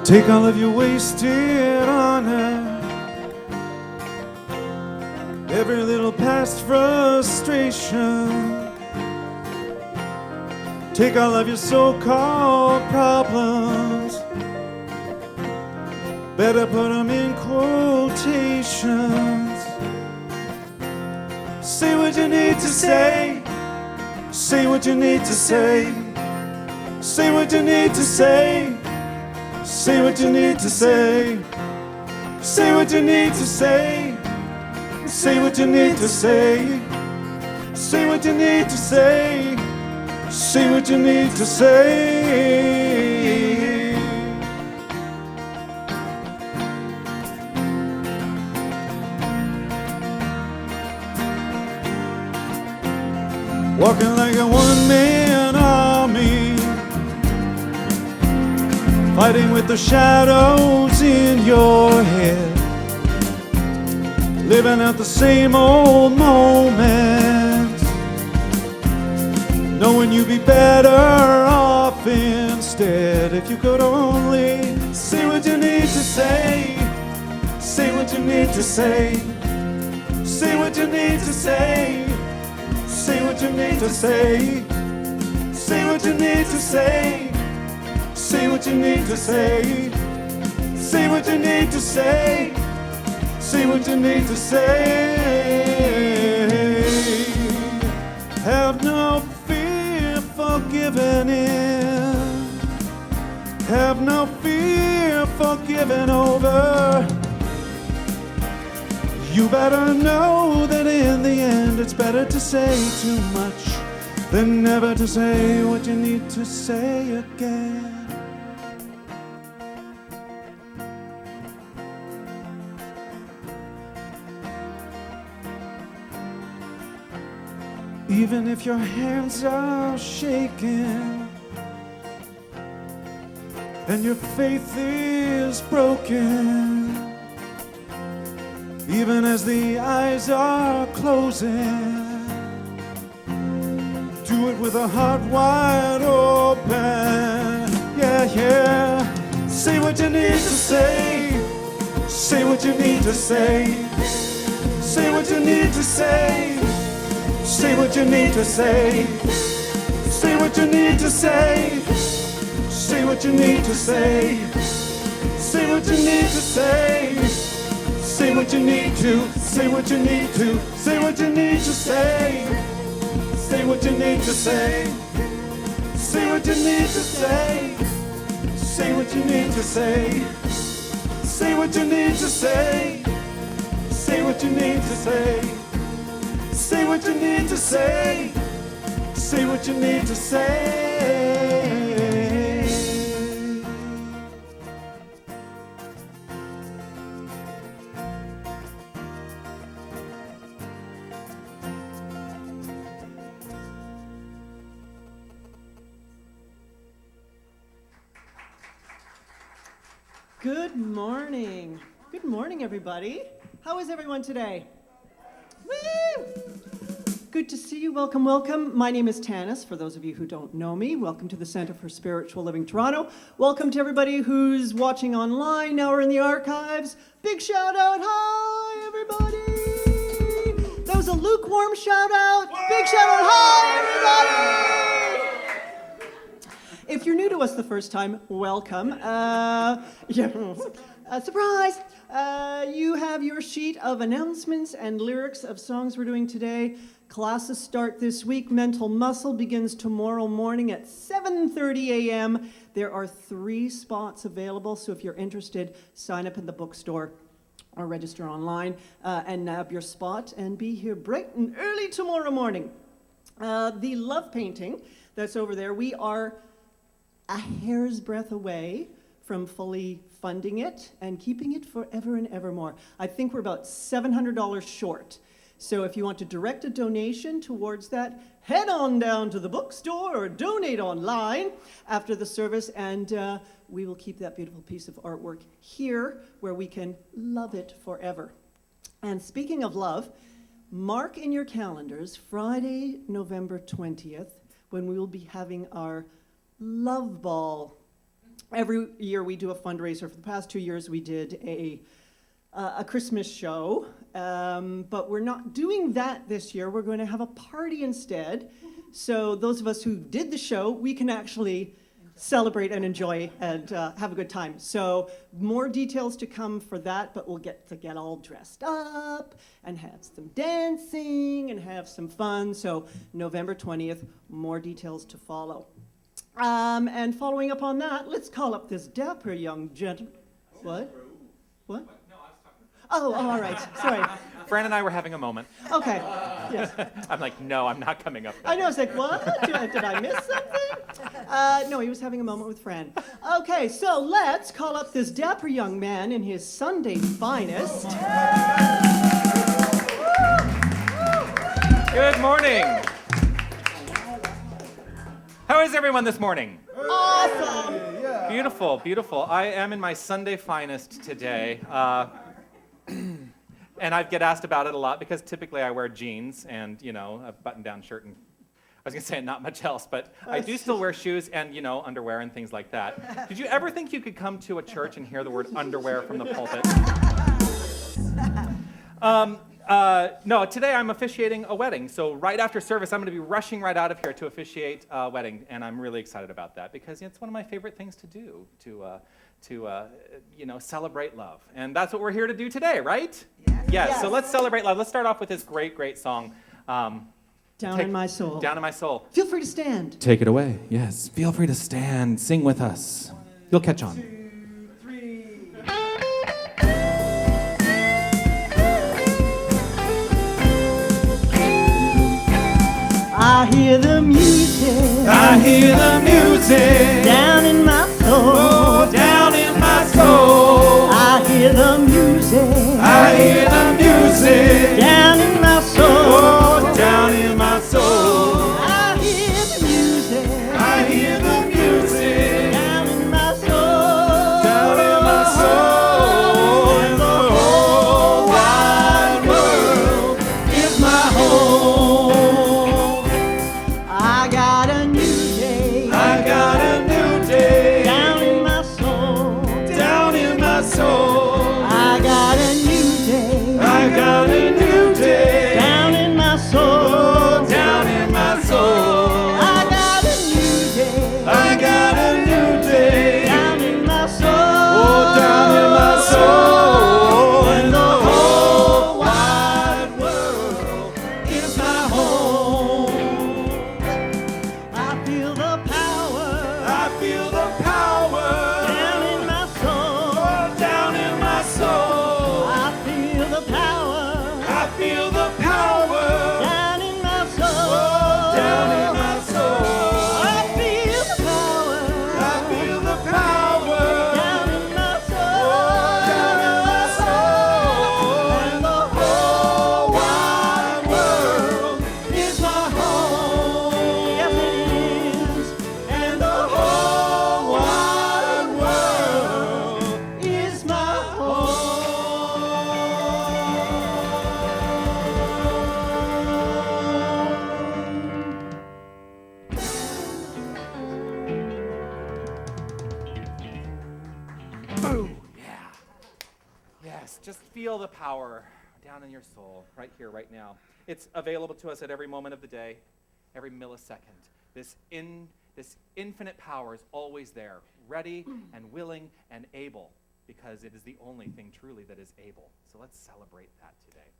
Take all of your wasted honor, every little past frustration. Take all of your so-called problems, better put them in quotations. Say what you need to say, say what you need to say, say what you need to say, say what you need to say, say what you need to say, say what you need to say, say what you need to say, say what you need to say. Walking like a one-man army, fighting with the shadows in your head, living out the same old moments, knowing you'd be better off instead if you could only say what you need to say, say what you need to say, say what you need to say, say what you need to say, say what you need to say, say what you need to say, say what you need to say, say what you need to say. Have no fear for giving in, have no fear for giving over. You better know that in the end it's better to say too much than never to say what you need to say again. Even if your hands are shaking and your faith is broken, even as the eyes are closing, do it with a heart wide open. Yeah, yeah. Say what you need to say, say what you need to say, say what you need to say, say what you need to say, say what you need to say, say what you need to say, say what you need to say, say what you need to, say what you need to, say what you need to say, say what you need to say, say what you need to say, say what you need to say, say what you need to say, say what you need to say, say what you need to say, say what you need to say. Good morning. Good morning, everybody. How is everyone today? Woo! Good to see you. Welcome, welcome. My name is Tanis, for those of you who don't know me. Welcome to the Centre for Spiritual Living Toronto. Welcome to everybody who's watching online now or in the archives. Big shout out. Hi, everybody. That was a lukewarm shout out. Big shout out. Hi, everybody. If you're new to us the first time, welcome. Surprise! You have your sheet of announcements and lyrics of songs we're doing today. Classes start this week. Mental Muscle begins tomorrow morning at 7:30 a.m. There are 3 spots available, so if you're interested, sign up in the bookstore or register online and nab your spot and be here bright and early tomorrow morning. The love painting that's over there, we are a hair's breadth away from fully funding it and keeping it forever and evermore. I think we're about $700 short. So if you want to direct a donation towards that, head on down to the bookstore or donate online after the service, and we will keep that beautiful piece of artwork here where we can love it forever. And speaking of love, mark in your calendars Friday, November 20th, when we will be having our Love Ball. every year we do a fundraiser. For the past 2 years, we did a Christmas show, but we're not doing that this year. We're going to have a party instead. So those of us who did the show, we can actually celebrate and enjoy and have a good time. So more details to come for that, but we'll get all dressed up and have some dancing and have some fun. So November 20th, more details to follow. And following up on that, let's call up this dapper young gentleman. What? What? Oh, all right. Sorry. Fran and I were having a moment. Okay. Yes. I'm like, no, I'm not coming up there. I know. I was like, what? Did I miss something? No, he was having a moment with Fran. Okay, so let's call up this dapper young man in his Sunday finest. Good morning. How is everyone this morning? Awesome. Beautiful, beautiful. I am in my Sunday finest today. And I get asked about it a lot because typically I wear jeans and, a button-down shirt and I was going to say not much else, but I do still wear shoes and, underwear and things like that. Did you ever think you could come to a church and hear the word underwear from the pulpit? No, today I'm officiating a wedding. So right after service, I'm going to be rushing right out of here to officiate a wedding. And I'm really excited about that because it's one of my favorite things to do, to celebrate love. And that's what we're here to do today, right? Yes. So let's celebrate love. Let's start off with this great, great song. Down in my soul. Down in my soul. Feel free to stand. Take it away. Yes. Feel free to stand. Sing with us. You'll catch on. 2, 3. I hear the music. I hear the music. Down in my soul. Oh, down in my soul. I hear the music. I hear the music. Down in my soul. Oh, down in my soul. I hear the music. I hear the music. Down in my soul. Down in my soul. And the whole wide world is my home. I got a new day. I got a new day. Down in my soul. Down in my soul. I got a new day. I got a new day. Down in my soul. Oh, down in my soul. I got a new day. I got a new day. Down in my soul. Oh, down in my soul. And the whole wide world is my home. I feel the power. I feel the power. Down in my soul. Oh, down in my soul. I feel the power. I feel the power. Down in my soul. Oh, down in my soul. I feel the power. I feel the power. Down in my Down in my soul. And the whole wide world is my home. Yes, it is. And the whole wide world is my home. Boom. Yeah. Yes. Just feel the power down in your soul, right here, right now. It's available to us at every moment of the day, every millisecond. This infinite power is always there, ready and willing and able, because it is the only thing truly that is able. So let's celebrate that today.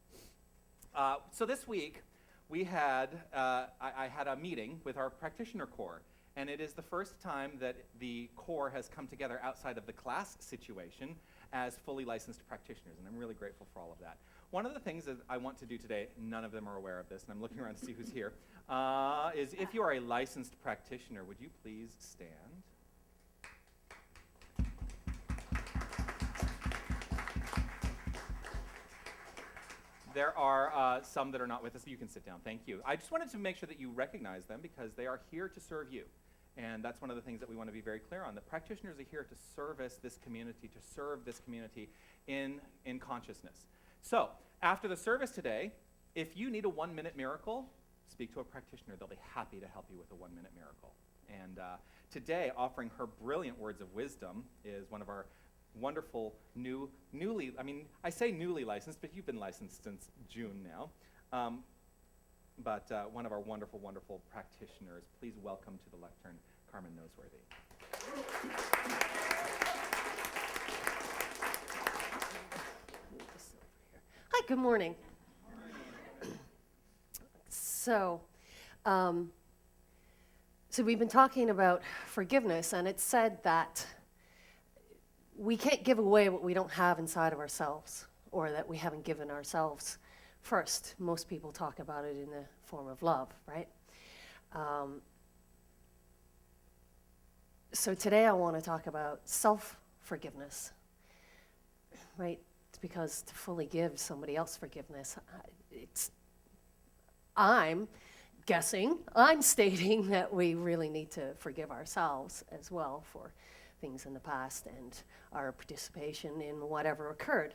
So this week, we had I had a meeting with our practitioner corps, and it is the first time that the corps has come together outside of the class situation as fully licensed practitioners, and I'm really grateful for all of that. One of the things that I want to do today, none of them are aware of this, and I'm looking around to see who's here, is if you are a licensed practitioner, would you please stand? There are some that are not with us. You can sit down. Thank you. I just wanted to make sure that you recognize them because they are here to serve you. And that's one of the things that we want to be very clear on. The practitioners are here to service this community, to serve this community in consciousness. So after the service today, if you need a 1-minute miracle, speak to a practitioner. They'll be happy to help you with a 1-minute miracle. And Today, offering her brilliant words of wisdom is one of our wonderful newly, I say newly licensed, but you've been licensed since June now. But one of our wonderful, wonderful practitioners. Please welcome to the lectern, Carmen Noseworthy. Hi, good morning. So we've been talking about forgiveness, and it's said that we can't give away what we don't have inside of ourselves, or that we haven't given ourselves first. Most people talk about it in the form of love, right? So today I want to talk about self-forgiveness, right? It's because to fully give somebody else forgiveness, I'm stating that we really need to forgive ourselves as well for things in the past and our participation in whatever occurred.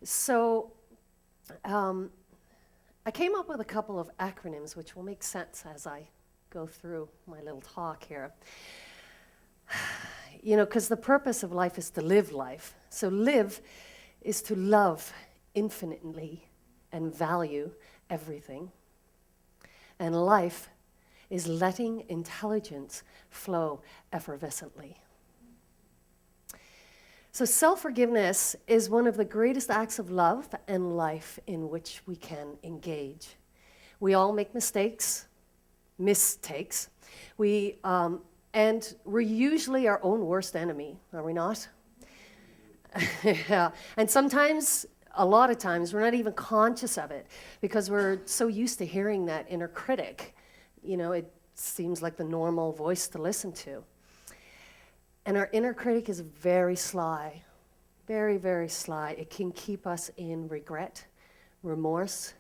So I came up with a couple of acronyms which will make sense as I go through my little talk here. You know, because the purpose of life is to live life. So live is to love infinitely and value everything. And life is letting intelligence flow effervescently. So self-forgiveness is one of the greatest acts of love and life in which we can engage. We all make mistakes. And we're usually our own worst enemy, are we not? Yeah. And sometimes, a lot of times, we're not even conscious of it because we're so used to hearing that inner critic. You know, it seems like the normal voice to listen to. And our inner critic is very sly, very, very sly. It can keep us in regret, remorse,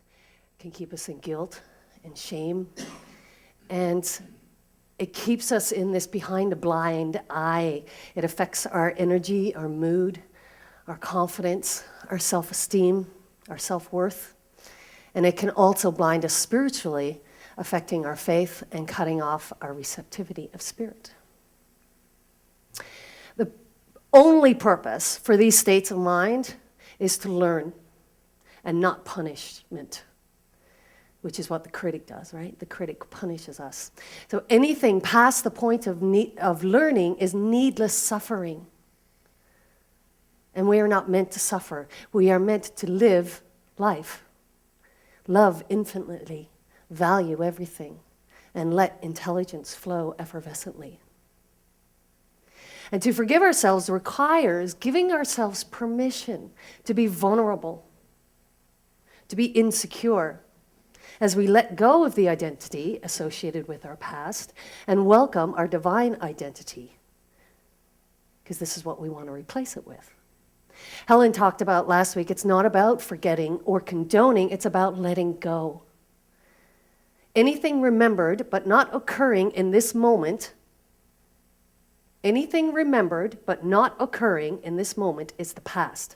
can keep us in guilt and shame. And it keeps us in this behind a blind eye. It affects our energy, our mood, our confidence, our self-esteem, our self-worth. And it can also blind us spiritually, affecting our faith and cutting off our receptivity of spirit. The only purpose for these states of mind is to learn and not punishment, which is what the critic does, right? The critic punishes us. So anything past the point of learning is needless suffering. And we are not meant to suffer. We are meant to live life, love infinitely, value everything, and let intelligence flow effervescently. And to forgive ourselves requires giving ourselves permission to be vulnerable, to be insecure, as we let go of the identity associated with our past and welcome our divine identity, because this is what we want to replace it with. Helen talked about last week, it's not about forgetting or condoning, it's about letting go. Anything remembered but not occurring in this moment, anything remembered but not occurring in this moment is the past.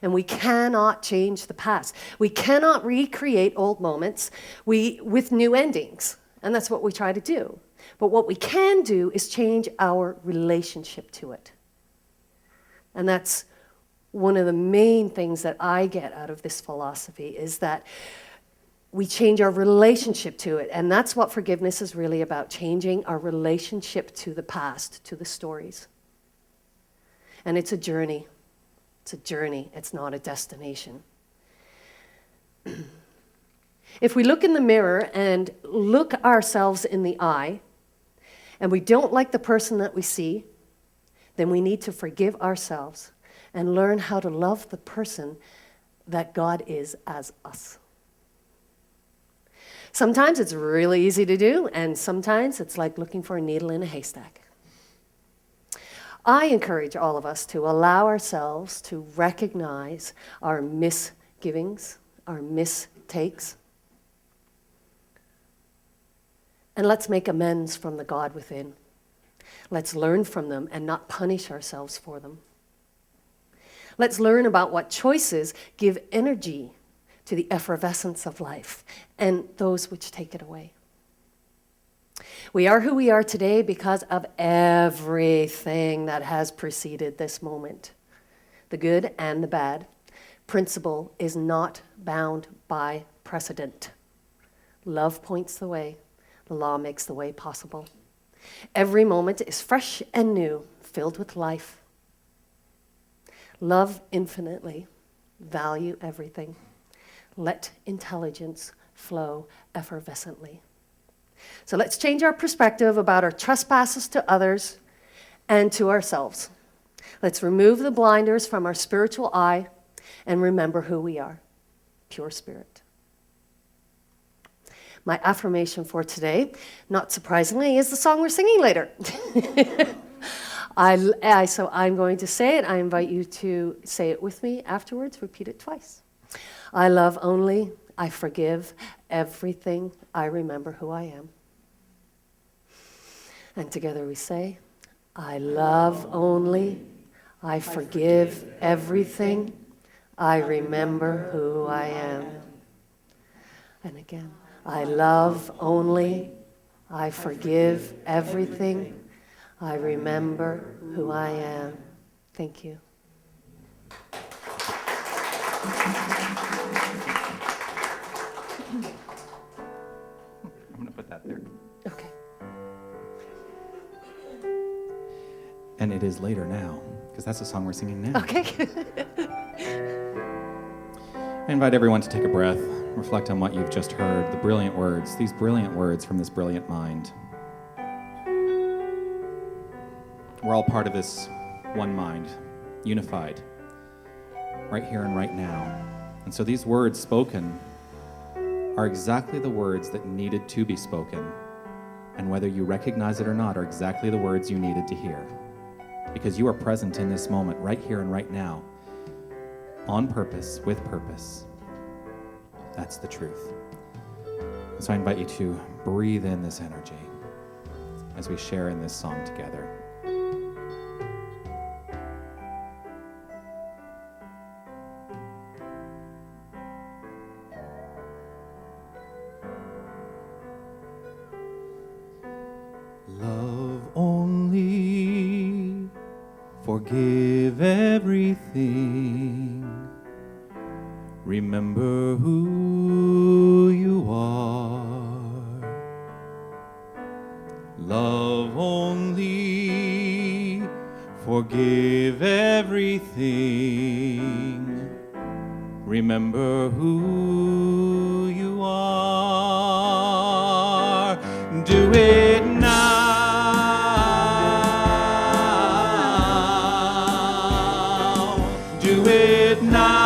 And we cannot change the past. We cannot recreate old moments with new endings. And that's what we try to do. But what we can do is change our relationship to it. And that's one of the main things that I get out of this philosophy is that we change our relationship to it. And that's what forgiveness is really about, changing our relationship to the past, to the stories. And it's a journey. It's a journey. It's not a destination. If we look in the mirror and look ourselves in the eye, and we don't like the person that we see, then we need to forgive ourselves and learn how to love the person that God is as us. Sometimes it's really easy to do, and sometimes it's like looking for a needle in a haystack. I encourage all of us to allow ourselves to recognize our misgivings, our mistakes, and let's make amends from the God within. Let's learn from them and not punish ourselves for them. Let's learn about what choices give energy to the effervescence of life and those which take it away. We are who we are today because of everything that has preceded this moment, the good and the bad. Principle is not bound by precedent. Love points the way. The law makes the way possible. Every moment is fresh and new, filled with life. Love infinitely. Value everything. Let intelligence flow effervescently. So let's change our perspective about our trespasses to others and to ourselves. Let's remove the blinders from our spiritual eye and remember who we are, pure spirit. My affirmation for today, not surprisingly, is the song we're singing later. So I'm going to say it. I invite you to say it with me afterwards. Repeat it twice. I love only, I forgive everything, I remember who I am. And together we say, I love only, I forgive everything, I remember who I am. And again, I love only, I forgive everything, I remember who I am. Thank you. I'm going to put that there. Okay. And it is later now, because that's the song we're singing now. Okay. I invite everyone to take a breath, reflect on what you've just heard, the brilliant words, these brilliant words from this brilliant mind. We're all part of this one mind, unified, right here and right now. And so these words spoken are exactly the words that needed to be spoken. And whether you recognize it or not, are exactly the words you needed to hear. Because you are present in this moment, right here and right now, on purpose, with purpose. That's the truth. So I invite you to breathe in this energy as we share in this song together. Love only, forgive everything, remember who you are. Love only, forgive everything, remember who you are. Do it now. Do it now.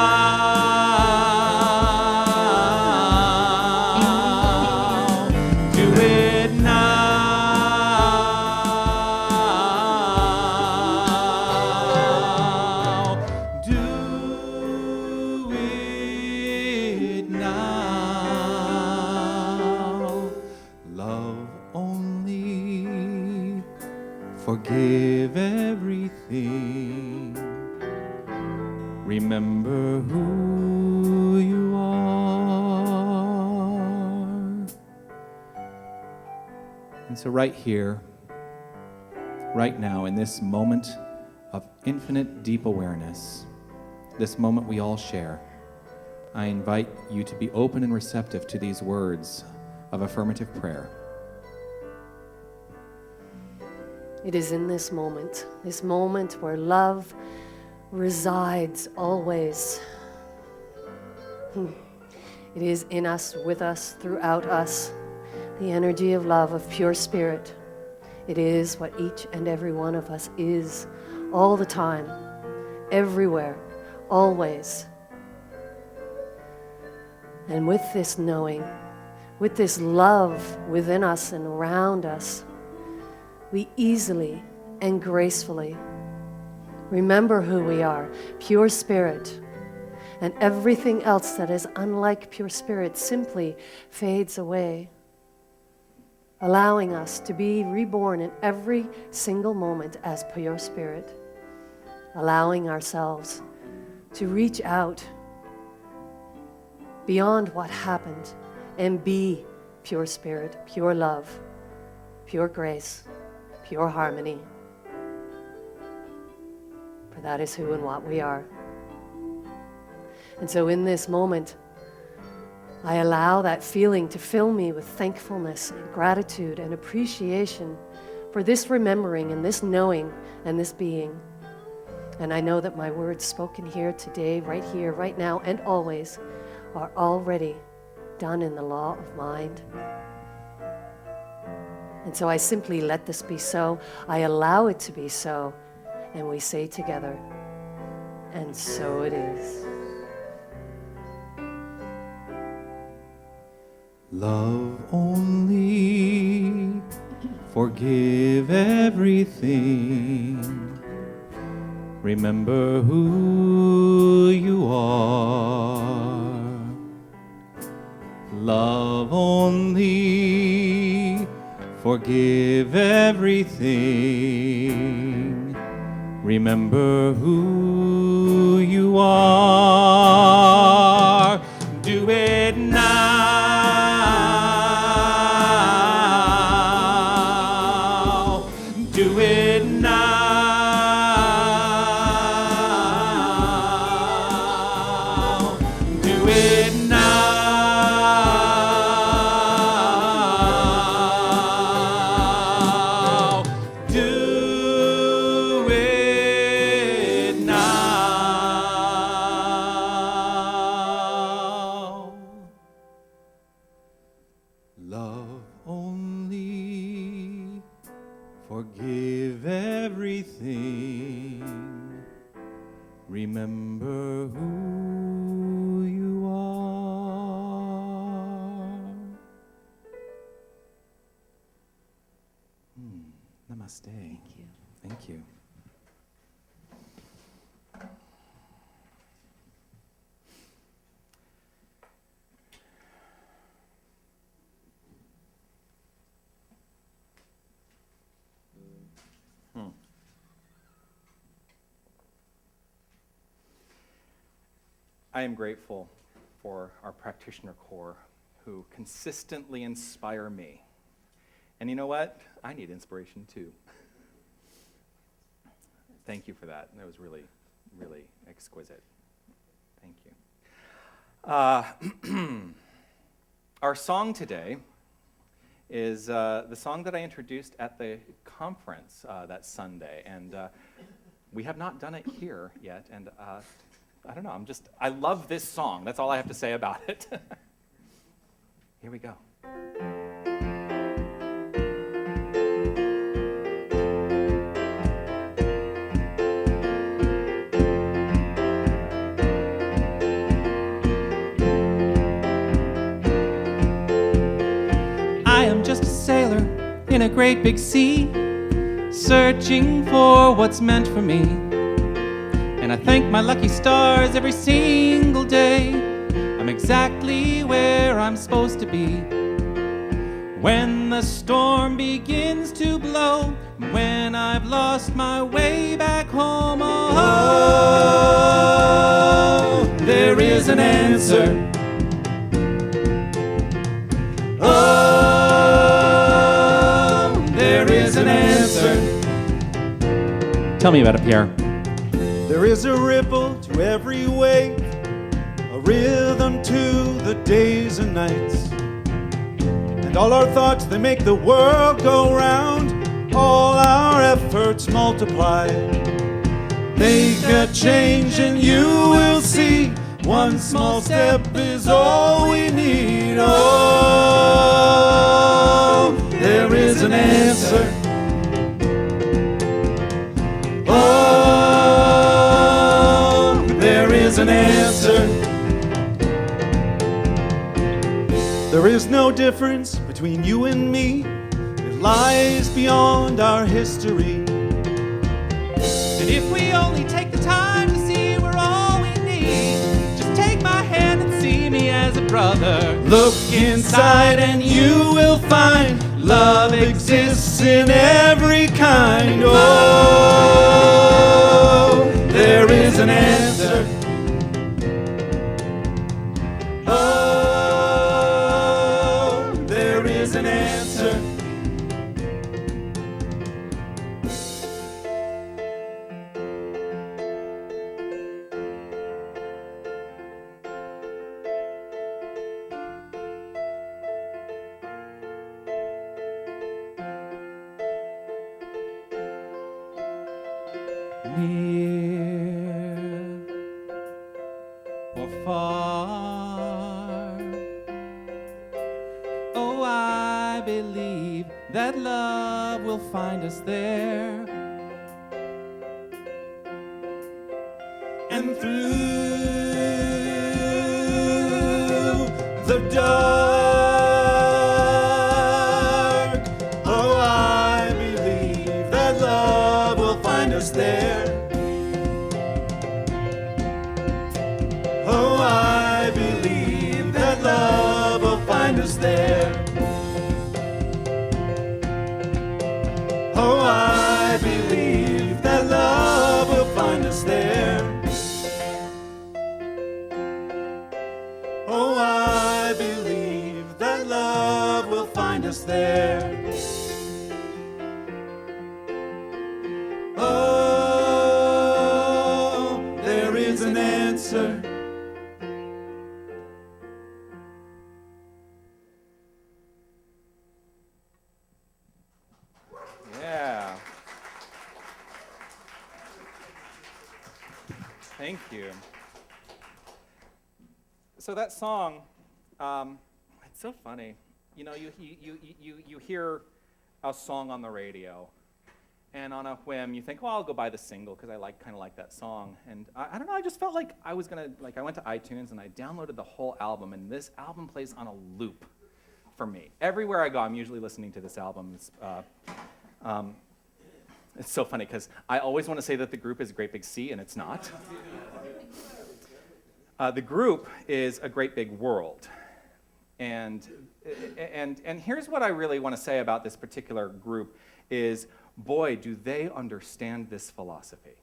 Do it now. Do it now. Love only, forgive everything, remember who you are. And so right here, right now, in this moment of infinite deep awareness, this moment we all share, I invite you to be open and receptive to these words of affirmative prayer. It is in this moment where love resides always. It is in us, with us, throughout us, the energy of love, of pure spirit. It is what each and every one of us is all the time, everywhere, always. And with this knowing, with this love within us and around us, we easily and gracefully remember who we are, pure spirit, and everything else that is unlike pure spirit simply fades away, allowing us to be reborn in every single moment as pure spirit, allowing ourselves to reach out beyond what happened and be pure spirit, pure love, pure grace, pure harmony. For that is who and what we are. And so in this moment, I allow that feeling to fill me with thankfulness and gratitude and appreciation for this remembering and this knowing and this being. And I know that my words spoken here today, right now, and always are already done in the law of mind. And so I simply let this be so. I allow it to be so. And we say together, and so it is. Love only, forgive everything. Remember who you are. Love only, forgive everything. Remember who you are. Do it now. Do it now. Do it now. Do it now. Love only, forgive everything. Remember who you are. Namaste. Thank you. Thank you. I am grateful for our practitioner corps who consistently inspire me. And you know what? I need inspiration too. Thank you for that. That was really, really exquisite. Thank you. Our song today is the song that I introduced at the conference that Sunday. And we have not done it here yet. And I don't know, I love this song. That's all I have to say about it. Here we go. I am just a sailor in a great big sea, searching for what's meant for me. And I thank my lucky stars every single day. I'm exactly where I'm supposed to be. When the storm begins to blow, when I've lost my way back home, oh, there is an answer. Oh, there is an answer. Tell me about it, Pierre. There is a ripple to every wave, a rhythm to the days and nights. And all our thoughts, they make the world go round, all our efforts multiply. Make a change and you will see, one small step is all we need. Oh, there is an answer. An answer. There is no difference between you and me. It lies beyond our history. And if we only take the time to see we're all we need, just take my hand and see me as a brother. Look inside and you will find love exists in every kind. Oh, there is an answer. Oh, there is an answer. believe that love will find us there. And through the dark, oh, I believe that love will find us there. Oh, I believe that love will find us there. Oh, I believe that love will find us there. Oh, I believe that love will find us there. Oh, there is an answer. Yeah. Thank you. So that song, it's so funny. You know, you hear a song on the radio, and on a whim you think, well, I'll go buy the single because I kind of like that song. And I don't know, I just felt like I was gonna, I went to iTunes and I downloaded the whole album, and this album plays on a loop for me. Everywhere I go, I'm usually listening to this album. It's so funny because I always want to say that the group is Great Big Sea, and it's not. The group is a great big world. And here's what I really want to say about this particular group is, boy, do they understand this philosophy.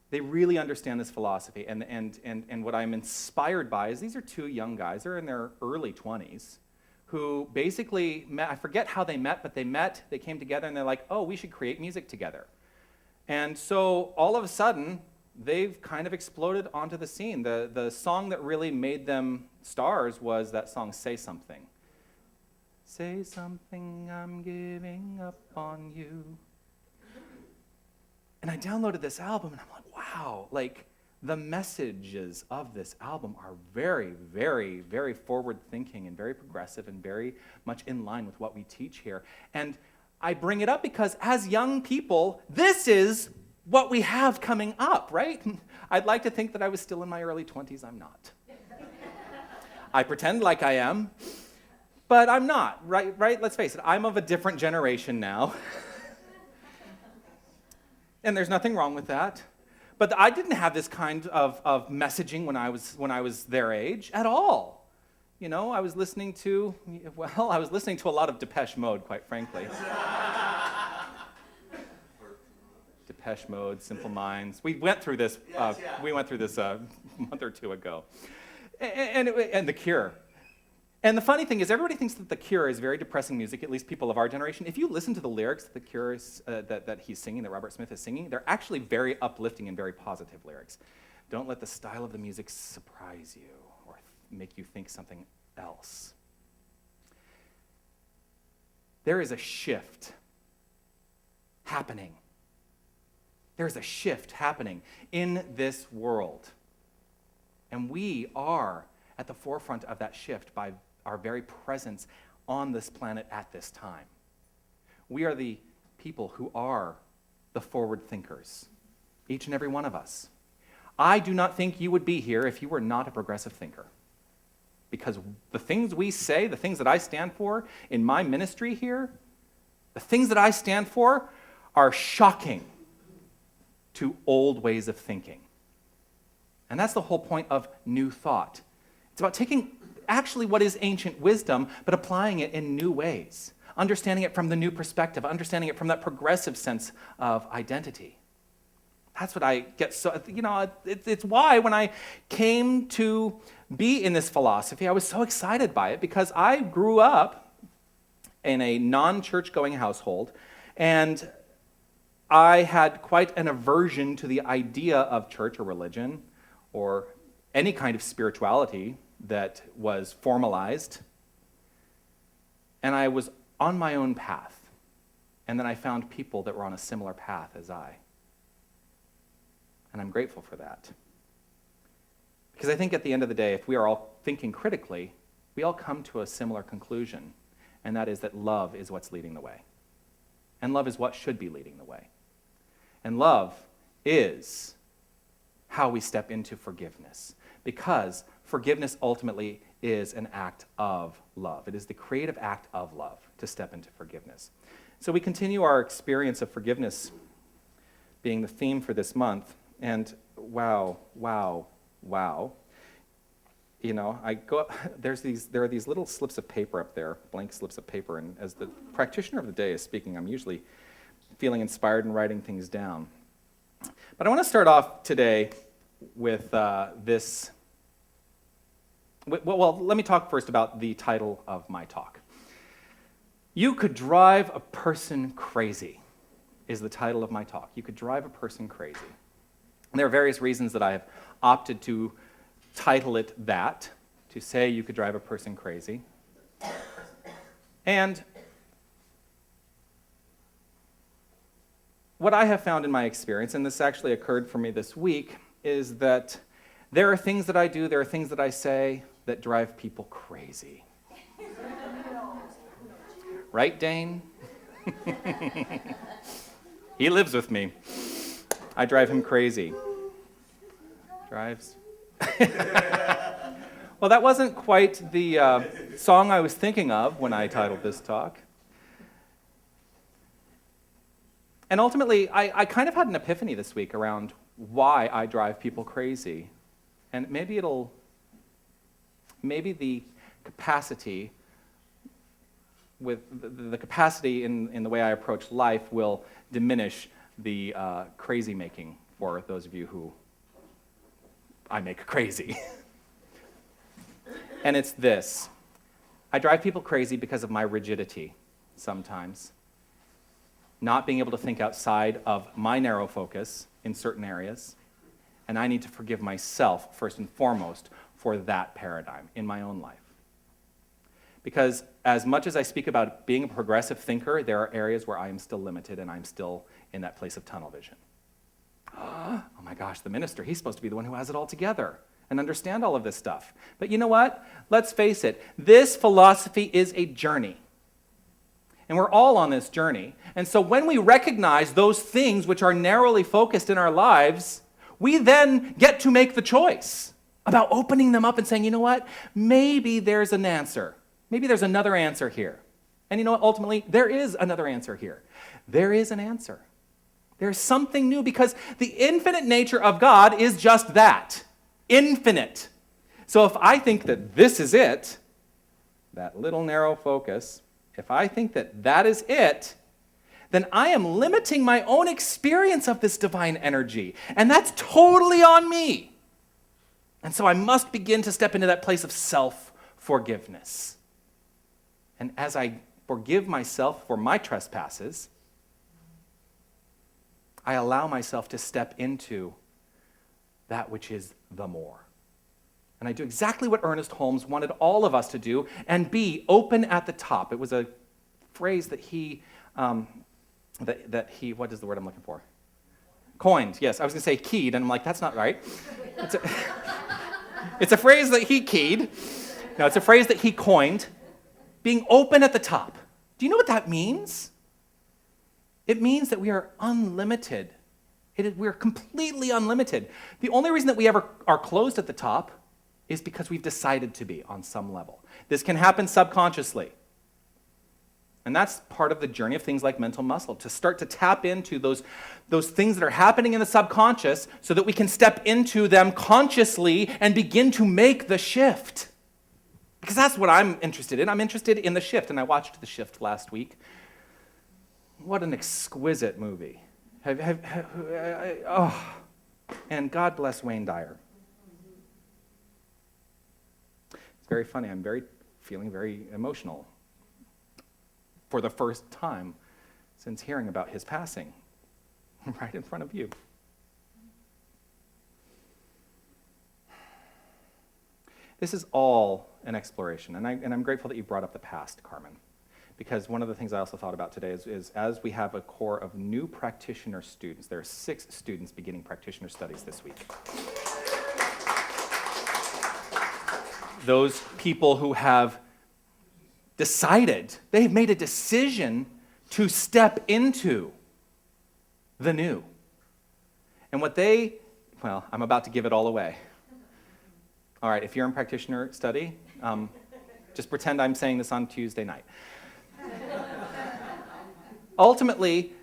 They really understand this philosophy. And what I'm inspired by is these are two young guys. They're in their early 20s who basically met. I forget how they met, but they came together, and they're like, oh, we should create music together. And so all of a sudden, they've kind of exploded onto the scene. The song that really made them stars was that song, Say Something. Say something, I'm giving up on you. And I downloaded this album, and I'm like, wow, like the messages of this album are very, very, very forward-thinking and very progressive and very much in line with what we teach here. And I bring it up because as young people, this is what we have coming up, right? I'd like to think that I was still in my early 20s. I'm not. I pretend like I am, but I'm not, right? Let's face it, I'm of a different generation now. And there's nothing wrong with that. But I didn't have this kind of messaging when I was their age at all. You know, I was listening to a lot of Depeche Mode, quite frankly. Depeche Mode, Simple Minds. We went through this. We went through this a month or two ago, and The Cure. And the funny thing is, everybody thinks that The Cure is very depressing music. At least people of our generation. If you listen to the lyrics that The Cure is, that he's singing, that Robert Smith is singing, they're actually very uplifting and very positive lyrics. Don't let the style of the music surprise you or make you think something else. There is a shift happening. There's a shift happening in this world. And we are at the forefront of that shift by our very presence on this planet at this time. We are the people who are the forward thinkers, each and every one of us. I do not think you would be here if you were not a progressive thinker. Because the things we say, the things that I stand for in my ministry here, the things that I stand for are shocking to old ways of thinking. And that's the whole point of New Thought. It's about taking actually what is ancient wisdom, but applying it in new ways, understanding it from the new perspective, understanding it from that progressive sense of identity. That's what I get so, it's why when I came to be in this philosophy, I was so excited by it, because I grew up in a non-church going household, and I had quite an aversion to the idea of church or religion or any kind of spirituality that was formalized. And I was on my own path. And then I found people that were on a similar path as I. And I'm grateful for that. Because I think at the end of the day, if we are all thinking critically, we all come to a similar conclusion. and that is that love is what's leading the way. And love is what should be leading the way. And love is how we step into forgiveness, because forgiveness ultimately is an act of love. It is the creative act of love to step into forgiveness. So we continue our experience of forgiveness being the theme for this month, and wow. You know, there are these little slips of paper up there, blank slips of paper, and as the practitioner of the day is speaking, I'm usually feeling inspired and writing things down. But I want to start off today with this. Well, let me talk first about the title of my talk. You could drive a person crazy is the title of my talk. You could drive a person crazy. And there are various reasons that I have opted to title it that, to say you could drive a person crazy. And what I have found in my experience, and this actually occurred for me this week, is that there are things that I do, there are things that I say that drive people crazy. Right, Dane? He lives with me. I drive him crazy. Drives. Well, that wasn't quite the song I was thinking of when I titled this talk. And ultimately, I kind of had an epiphany this week around why I drive people crazy. And maybe the capacity with the capacity in the way I approach life will diminish the crazy making for those of you who I make crazy. And it's this. I drive people crazy because of my rigidity sometimes. Not being able to think outside of my narrow focus in certain areas. And I need to forgive myself, first and foremost, for that paradigm in my own life. Because as much as I speak about being a progressive thinker, there are areas where I am still limited and I'm still in that place of tunnel vision. Oh my gosh, the minister, he's supposed to be the one who has it all together and understand all of this stuff. But you know what? Let's face it, this philosophy is a journey. And we're all on this journey. And so when we recognize those things which are narrowly focused in our lives, we then get to make the choice about opening them up and saying, you know what? Maybe there's an answer. Maybe there's another answer here. And you know what? Ultimately, there is another answer here. There is an answer. There's something new because the infinite nature of God is just that. Infinite. So if I think that this is it, that little narrow focus, if I think that that is it, then I am limiting my own experience of this divine energy. And that's totally on me. And so I must begin to step into that place of self-forgiveness. And as I forgive myself for my trespasses, I allow myself to step into that which is the more. And I do exactly what Ernest Holmes wanted all of us to do, and be open at the top. It was a phrase that he, what is the word I'm looking for? Coined, yes. I was going to say keyed, and I'm like, that's not right. It's a phrase that he keyed. No, it's a phrase that he coined. Being open at the top. Do you know what that means? It means that we are unlimited. We're completely unlimited. The only reason that we ever are closed at the top is because we've decided to be on some level. This can happen subconsciously. And that's part of the journey of things like mental muscle, to start to tap into those things that are happening in the subconscious so that we can step into them consciously and begin to make the shift. Because that's what I'm interested in. I'm interested in the shift, and I watched The Shift last week. What an exquisite movie. And God bless Wayne Dyer. It's very funny. I'm feeling very emotional for the first time since hearing about his passing right in front of you. This is all an exploration, and I'm grateful that you brought up the past, Carmen, because one of the things I also thought about today is as we have a core of new practitioner students, there are 6 students beginning practitioner studies this week. Those people who have they've made a decision to step into the new. And I'm about to give it all away. All right, if you're in practitioner study, just pretend I'm saying this on Tuesday night. Ultimately,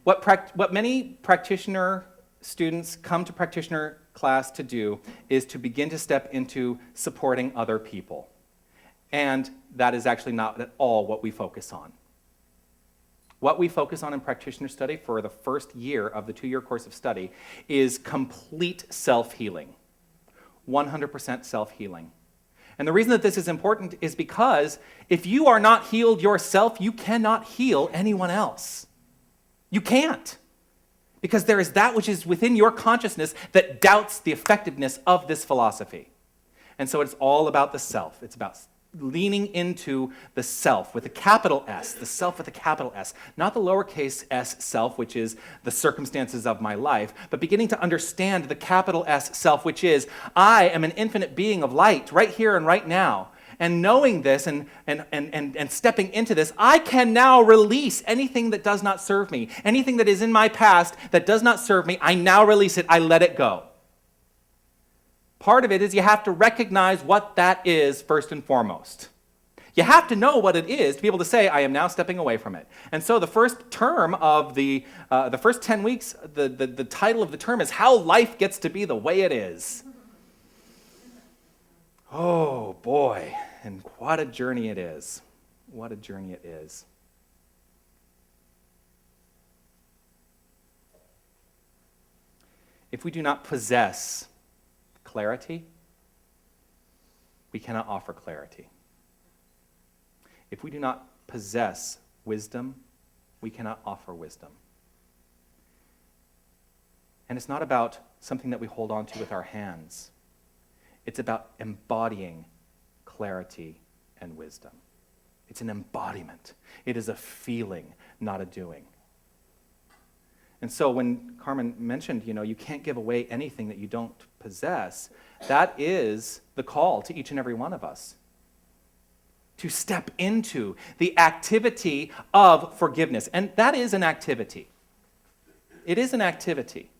what many practitioner students come to practitioner class to do is to begin to step into supporting other people. And that is actually not at all what we focus on. What we focus on in practitioner study for the first year of the 2-year course of study is complete self-healing. 100% self-healing. And the reason that this is important is because if you are not healed yourself, you cannot heal anyone else. You can't. Because there is that which is within your consciousness that doubts the effectiveness of this philosophy. And so it's all about the self. It's about leaning into the self with a capital S, the self with a capital S, not the lowercase s self, which is the circumstances of my life, but beginning to understand the capital S self, which is, I am an infinite being of light right here and right now. And knowing this and stepping into this, I can now release anything that does not serve me. Anything that is in my past that does not serve me, I now release it, I let it go. Part of it is you have to recognize what that is first and foremost. You have to know what it is to be able to say, I am now stepping away from it. And so the first term of the first 10 weeks, the title of the term is How Life Gets to Be the Way It Is. Oh boy, and what a journey it is. What a journey it is. If we do not possess clarity, we cannot offer clarity. If we do not possess wisdom, we cannot offer wisdom. And it's not about something that we hold on to with our hands. It's about embodying clarity and wisdom. It's an embodiment. It is a feeling, not a doing. And so when Carmen mentioned, you can't give away anything that you don't possess, that is the call to each and every one of us. To step into the activity of forgiveness. And that is an activity. It is an activity.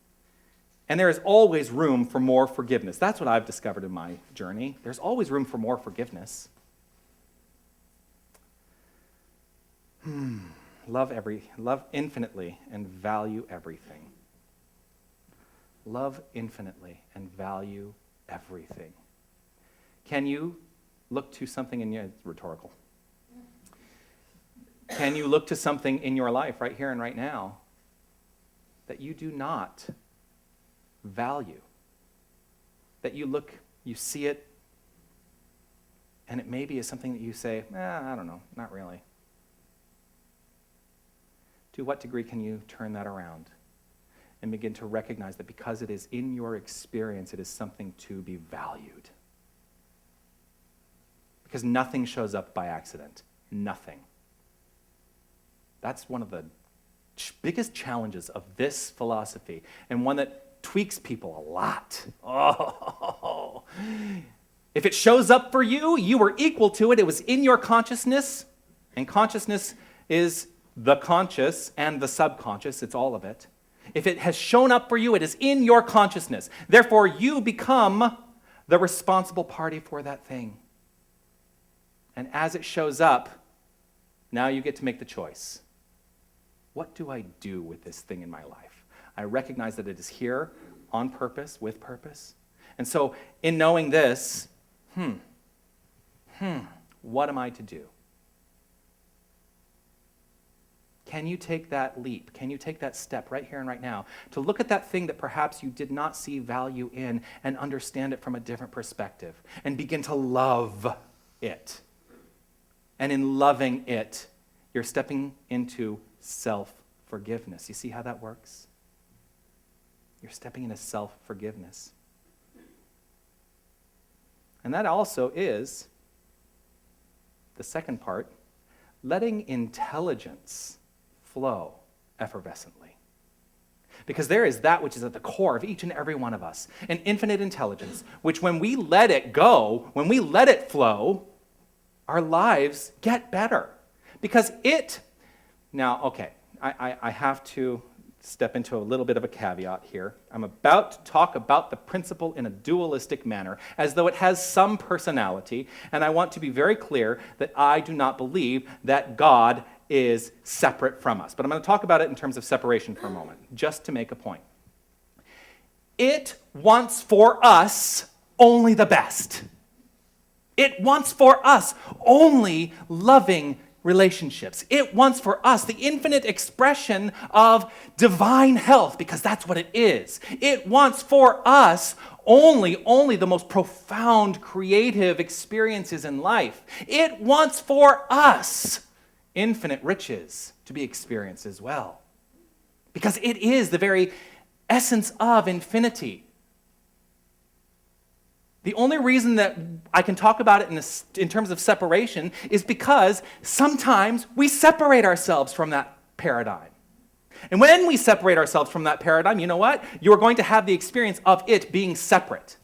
And there is always room for more forgiveness. That's what I've discovered in my journey. There's always room for more forgiveness. Love infinitely and value everything. Love infinitely and value everything. Can you look to something in your, it's rhetorical. Can you look to something in your life right here and right now that you do not value? That you see it, and it maybe is something that you say, I don't know, not really. To what degree can you turn that around and begin to recognize that because it is in your experience, it is something to be valued? Because nothing shows up by accident. Nothing. That's one of the biggest challenges of this philosophy, and one that tweaks people a lot. Oh. If it shows up for you, you were equal to it. It was in your consciousness, and consciousness is the conscious and the subconscious. It's all of it. If it has shown up for you, it is in your consciousness. Therefore, you become the responsible party for that thing. And as it shows up, now you get to make the choice. What do I do with this thing in my life? I recognize that it is here on purpose, with purpose. And so in knowing this, what am I to do? Can you take that leap? Can you take that step right here and right now to look at that thing that perhaps you did not see value in and understand it from a different perspective and begin to love it? And in loving it, you're stepping into self-forgiveness. You see how that works? You're stepping into self-forgiveness. And that also is the second part, letting intelligence flow effervescently. Because there is that which is at the core of each and every one of us, an infinite intelligence, which when we let it go, when we let it flow, our lives get better. Because now, okay, I have to step into a little bit of a caveat here. I'm about to talk about the principle in a dualistic manner, as though it has some personality, and I want to be very clear that I do not believe that God is separate from us. But I'm going to talk about it in terms of separation for a moment, just to make a point. It wants for us only the best. It wants for us only loving relationships. It wants for us the infinite expression of divine health, because that's what it is. It wants for us only the most profound creative experiences in life. It wants for us infinite riches to be experienced as well, because it is the very essence of infinity. The only reason that I can talk about it in terms of separation is because sometimes we separate ourselves from that paradigm. And when we separate ourselves from that paradigm, you know what? You're going to have the experience of it being separate.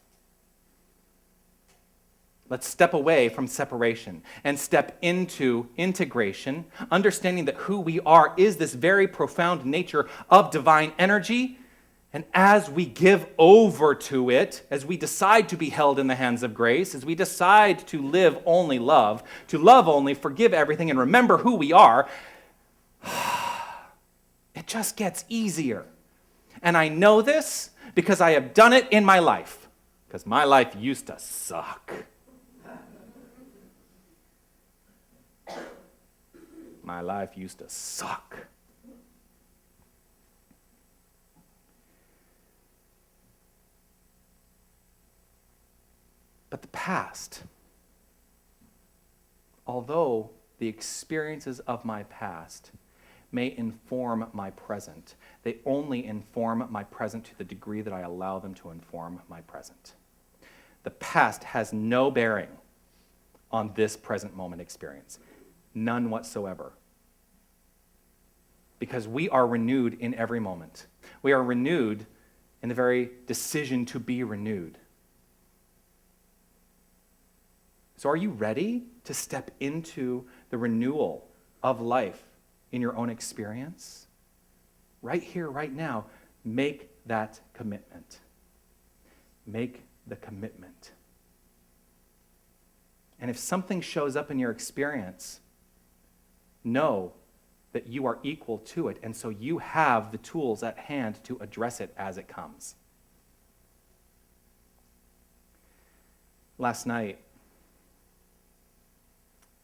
Let's step away from separation and step into integration, understanding that who we are is this very profound nature of divine energy. And as we give over to it, as we decide to be held in the hands of grace, as we decide to live only love, to love only, forgive everything, and remember who we are, it just gets easier. And I know this because I have done it in my life, because my life used to suck. My life used to suck. But the past, although the experiences of my past may inform my present, they only inform my present to the degree that I allow them to inform my present. The past has no bearing on this present moment experience. None whatsoever. Because we are renewed in every moment. We are renewed in the very decision to be renewed. So are you ready to step into the renewal of life in your own experience? Right here, right now, make that commitment. Make the commitment. And if something shows up in your experience, know that you are equal to it, and so you have the tools at hand to address it as it comes. Last night,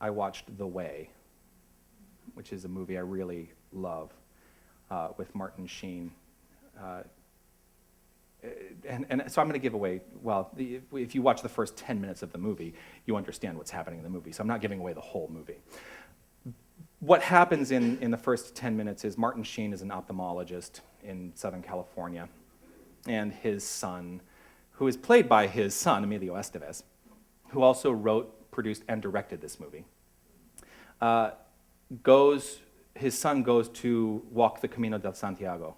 I watched The Way, which is a movie I really love, with Martin Sheen. And so I'm going to give away, if you watch the first 10 minutes of the movie, you understand what's happening in the movie. So I'm not giving away the whole movie. What happens in the first 10 minutes is Martin Sheen is an ophthalmologist in Southern California, and his son, who is played by his son, Emilio Estevez, who also wrote, produced, and directed this movie, his son goes to walk the Camino del Santiago,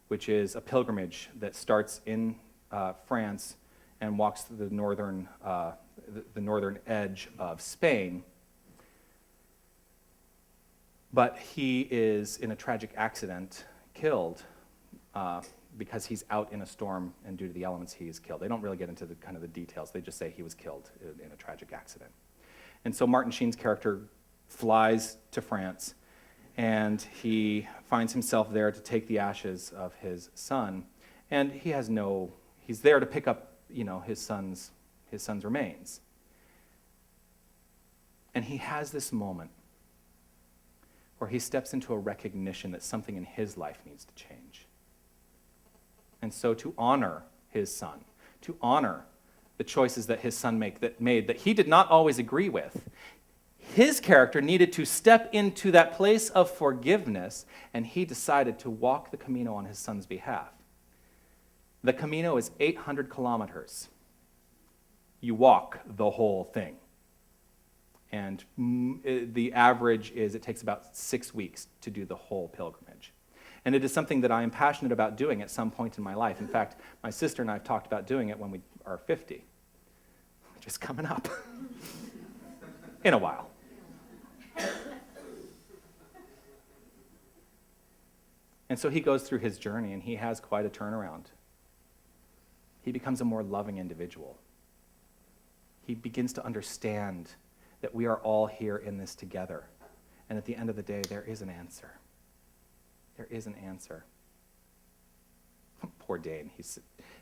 which is a pilgrimage that starts in France and walks to the northern edge of Spain. But he is, in a tragic accident, killed because he's out in a storm, and due to the elements, he is killed. They don't really get into the details. They just say he was killed in a tragic accident. And so Martin Sheen's character flies to France, and he finds himself there to take the ashes of his son, and he's there to pick up, his son's remains. And he has this moment where he steps into a recognition that something in his life needs to change. And so to honor his son, to honor the choices that his son made that he did not always agree with, his character needed to step into that place of forgiveness, and he decided to walk the Camino on his son's behalf. The Camino is 800 kilometers. You walk the whole thing. And the average is it takes about 6 weeks to do the whole pilgrimage. And it is something that I am passionate about doing at some point in my life. In fact, my sister and I have talked about doing it when we are 50, which is coming up. in a while. And so he goes through his journey, and he has quite a turnaround. He becomes a more loving individual. He begins to understand that we are all here in this together. And at the end of the day, there is an answer. There is an answer. Poor Dane. He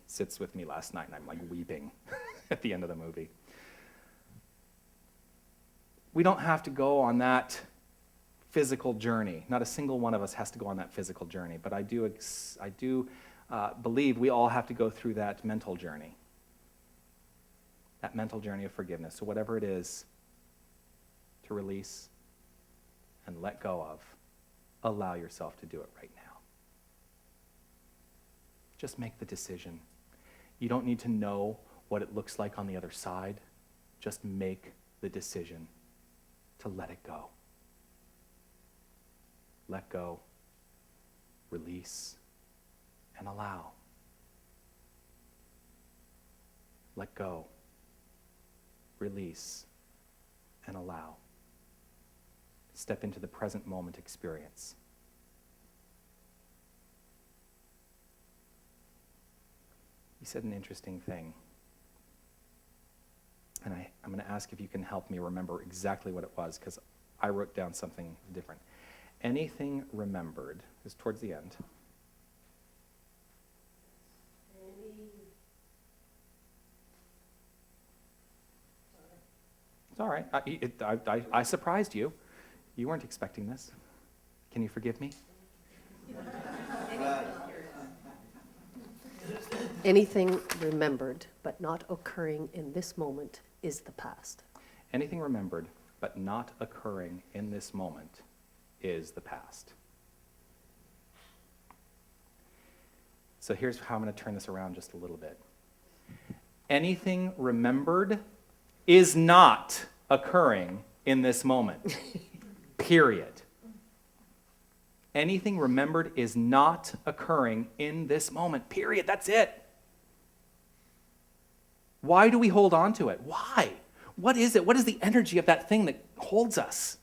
sits with me last night, and I'm like weeping at the end of the movie. We don't have to go on that physical journey. Not a single one of us has to go on that physical journey, but I do believe we all have to go through that mental journey. That mental journey of forgiveness. So whatever it is to release and let go of, allow yourself to do it right now. Just make the decision. You don't need to know what it looks like on the other side. Just make the decision to let it go. Let go, release, and allow. Let go, release, and allow. Step into the present moment experience. He said an interesting thing. And I'm going to ask if you can help me remember exactly what it was, because I wrote down something different. Anything remembered is towards the end. It's all right. I surprised you. You weren't expecting this. Can you forgive me? Anything remembered but not occurring in this moment is the past. Anything remembered but not occurring in this moment is the past. So here's how I'm going to turn this around just a little bit. Anything remembered is not occurring in this moment. Period. Anything remembered is not occurring in this moment. Period. That's it. Why do we hold on to it? Why? What is it? What is the energy of that thing that holds us?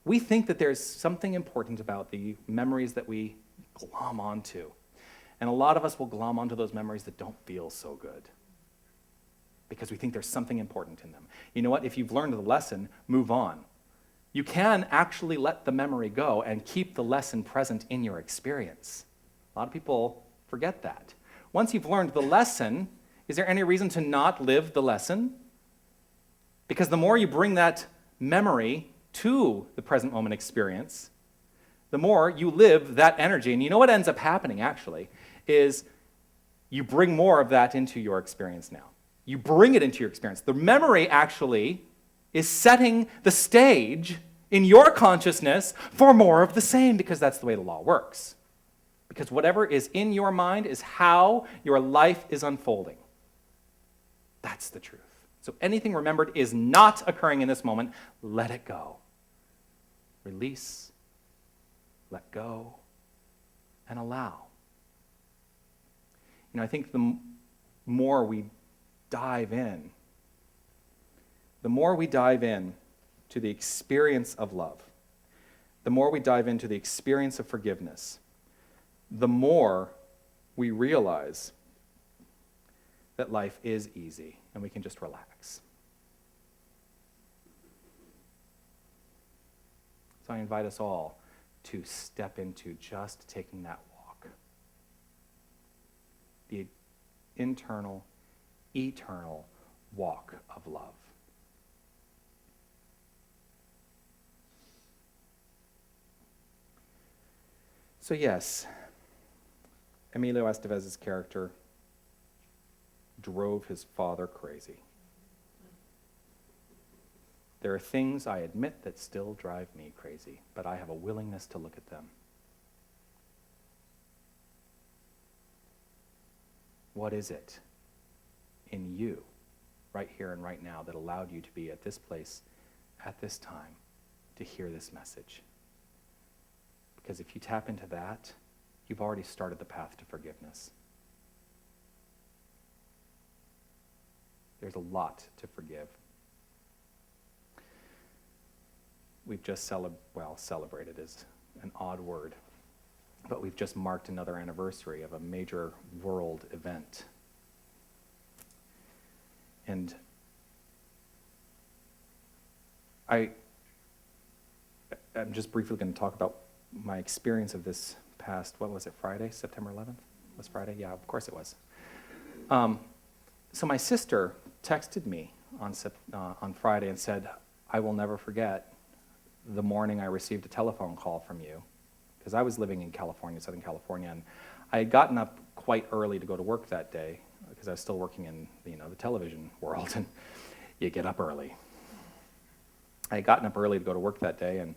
We think that there's something important about the memories that we glom onto. And a lot of us will glom onto those memories that don't feel so good, because we think there's something important in them. You know what? If you've learned the lesson, move on. You can actually let the memory go and keep the lesson present in your experience. A lot of people forget that. Once you've learned the lesson, is there any reason to not live the lesson? Because the more you bring that memory to the present moment experience, the more you live that energy. And you know what ends up happening, actually, is you bring more of that into your experience now. You bring it into your experience. The memory actually is setting the stage in your consciousness for more of the same, because that's the way the law works. Because whatever is in your mind is how your life is unfolding. That's the truth. So anything remembered is not occurring in this moment. Let it go. Release, let go, and allow. You know, I think the more we dive in to the experience of love, the more we dive into the experience of forgiveness, the more we realize that life is easy and we can just relax. So I invite us all to step into just taking that walk. The internal, eternal walk of love. So yes, Emilio Estevez's character drove his father crazy. There are things, I admit, that still drive me crazy, but I have a willingness to look at them. What is it in you, right here and right now, that allowed you to be at this place, at this time, to hear this message? Because if you tap into that, you've already started the path to forgiveness. There's a lot to forgive. We've just celebrated is an odd word, but we've just marked another anniversary of a major world event. And I'm just briefly going to talk about my experience of this past, what was it, Friday, September 11th? Was Friday? Yeah, of course it was. So my sister texted me on Friday and said, I will never forget the morning I received a telephone call from you, because I was living in California, Southern California, and I had gotten up quite early to go to work that day, because I was still working in the television world, and you get up early. I had gotten up early to go to work that day and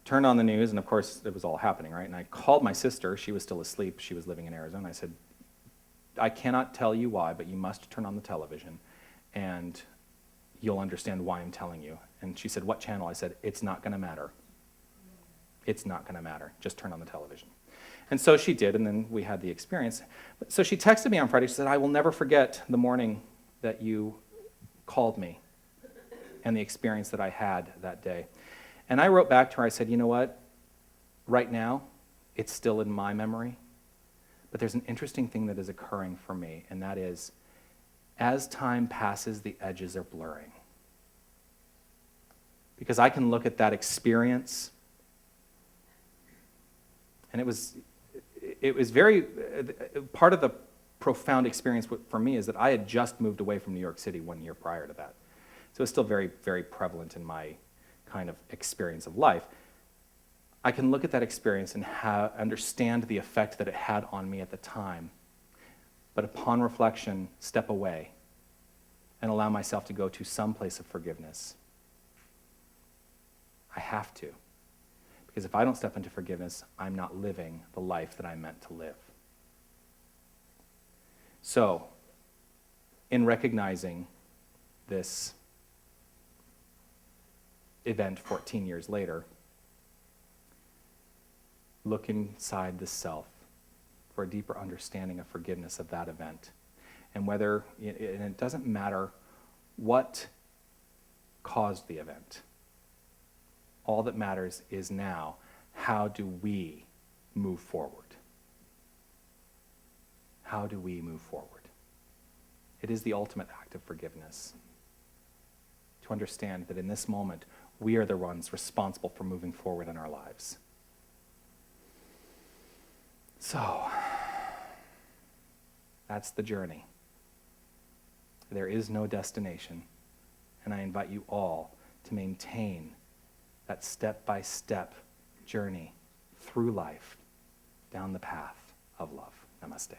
turned on the news, and of course it was all happening, right? And I called my sister. She was still asleep. She was living in Arizona. I said, I cannot tell you why, but you must turn on the television, and you'll understand why I'm telling you. And she said, what channel? I said, it's not going to matter. It's not going to matter. Just turn on the television. And so she did, and then we had the experience. So she texted me on Friday. She said, I will never forget the morning that you called me and the experience that I had that day. And I wrote back to her. I said, you know what? Right now, it's still in my memory. But there's an interesting thing that is occurring for me, and that is, as time passes, the edges are blurring. Because I can look at that experience, and it was very, part of the profound experience for me is that I had just moved away from New York City 1 year prior to that. So it's still very, very prevalent in my kind of experience of life. I can look at that experience and understand the effect that it had on me at the time, but upon reflection, step away and allow myself to go to some place of forgiveness. I have to, because if I don't step into forgiveness, I'm not living the life that I'm meant to live. So, in recognizing this event 14 years later, look inside the self for a deeper understanding of forgiveness of that event. And it doesn't matter what caused the event. All that matters is now, how do we move forward? How do we move forward? It is the ultimate act of forgiveness. To understand that in this moment, we are the ones responsible for moving forward in our lives. So, that's the journey. There is no destination, and I invite you all to maintain that step-by-step journey through life down the path of love. Namaste.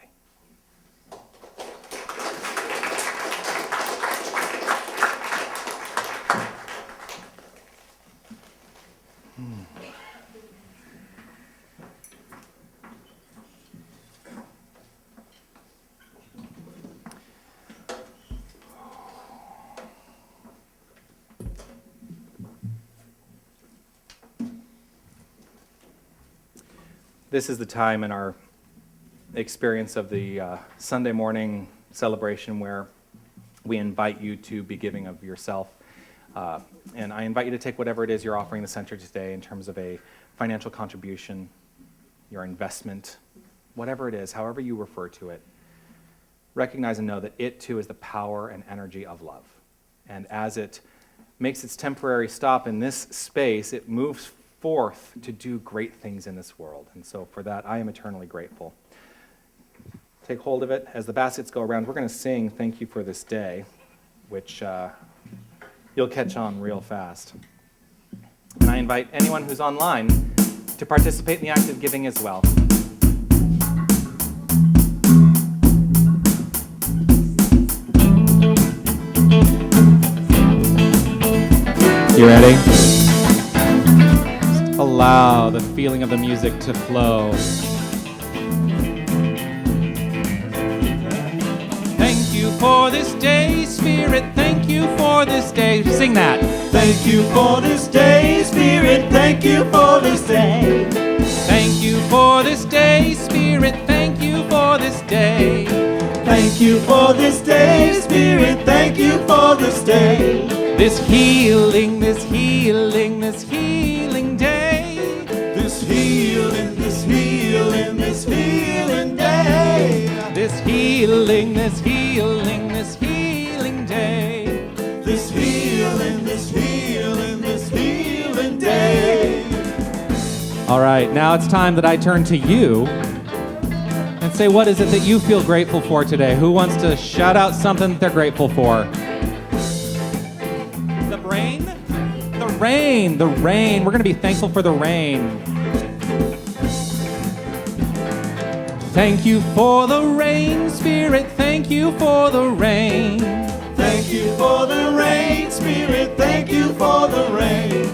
This is the time in our experience of the Sunday morning celebration where we invite you to be giving of yourself. And I invite you to take whatever it is you're offering the center today in terms of a financial contribution, your investment, whatever it is, however you refer to it. Recognize and know that it too is the power and energy of love. And as it makes its temporary stop in this space, it moves forth to do great things in this world. And so for that, I am eternally grateful. Take hold of it. As the baskets go around, we're going to sing Thank You for This Day, which you'll catch on real fast. And I invite anyone who's online to participate in the act of giving as well. You ready? Just allow the feeling of the music to flow. Thank you for this day, Spirit. Thank you for this day. Sing that. Thank you for this day, Spirit. Thank you for this day. Thank you for this day, Spirit. Thank you for this day. Thank you for this day, Spirit, thank you for this day. This healing, this healing, this healing day. This healing, this healing, this healing day. This healing, this healing, this healing day. This healing, this healing, this healing day. All right, now it's time that I turn to you and say, what is it that you feel grateful for today? Who wants to shout out something that they're grateful for? The rain? The rain, the rain. We're going to be thankful for the rain. Thank you for the rain, Spirit. Thank you for the rain. Thank you for the rain, Spirit, thank you for the rain.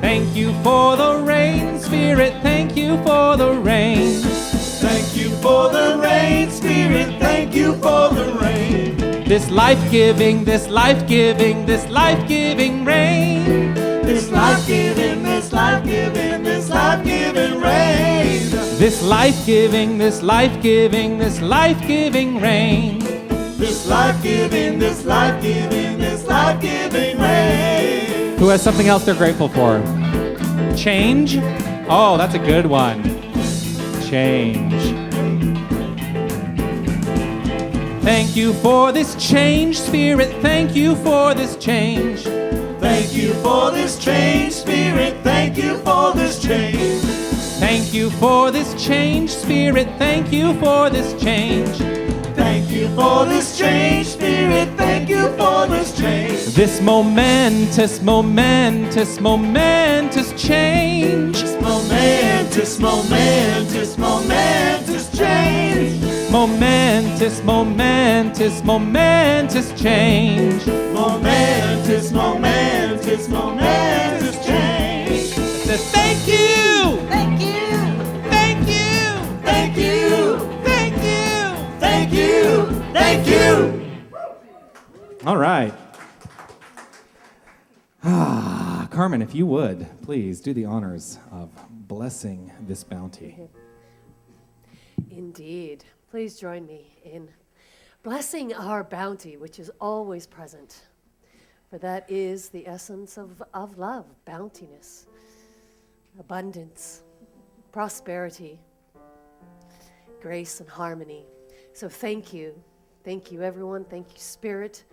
Thank you for the rain, Spirit. Thank you for the rain. Thank you for the rain, Spirit, thank you for the rain. This life-giving, this life-giving, this life-giving rain. This life-giving, this life-giving, this life-giving rain. This life-giving, this life-giving, this life-giving rain. This life-giving, this life-giving, this life-giving rain. Who has something else they're grateful for? Change? Oh, that's a good one. Change. Thank you for this change, Spirit. Thank you for this change. Thank you for this change, Spirit, thank you for this change. Thank you for this change, Spirit. Thank you for this change. Thank you for this change, Spirit, thank you for this change. This momentous, momentous, momentous change. This momentous, momentous, momentous change. Momentous, momentous, momentous change. Momentous, momentous, momentous change. Says thank you. Thank you. Thank you. Thank you, Thank you. thank you, thank you. All right. Carmen, if you would, please do the honors of blessing this bounty. Indeed. Please join me in blessing our bounty, which is always present. For that is the essence of love, bountiness, abundance, prosperity, grace, and harmony. So thank you. Thank you, everyone. Thank you, Spirit.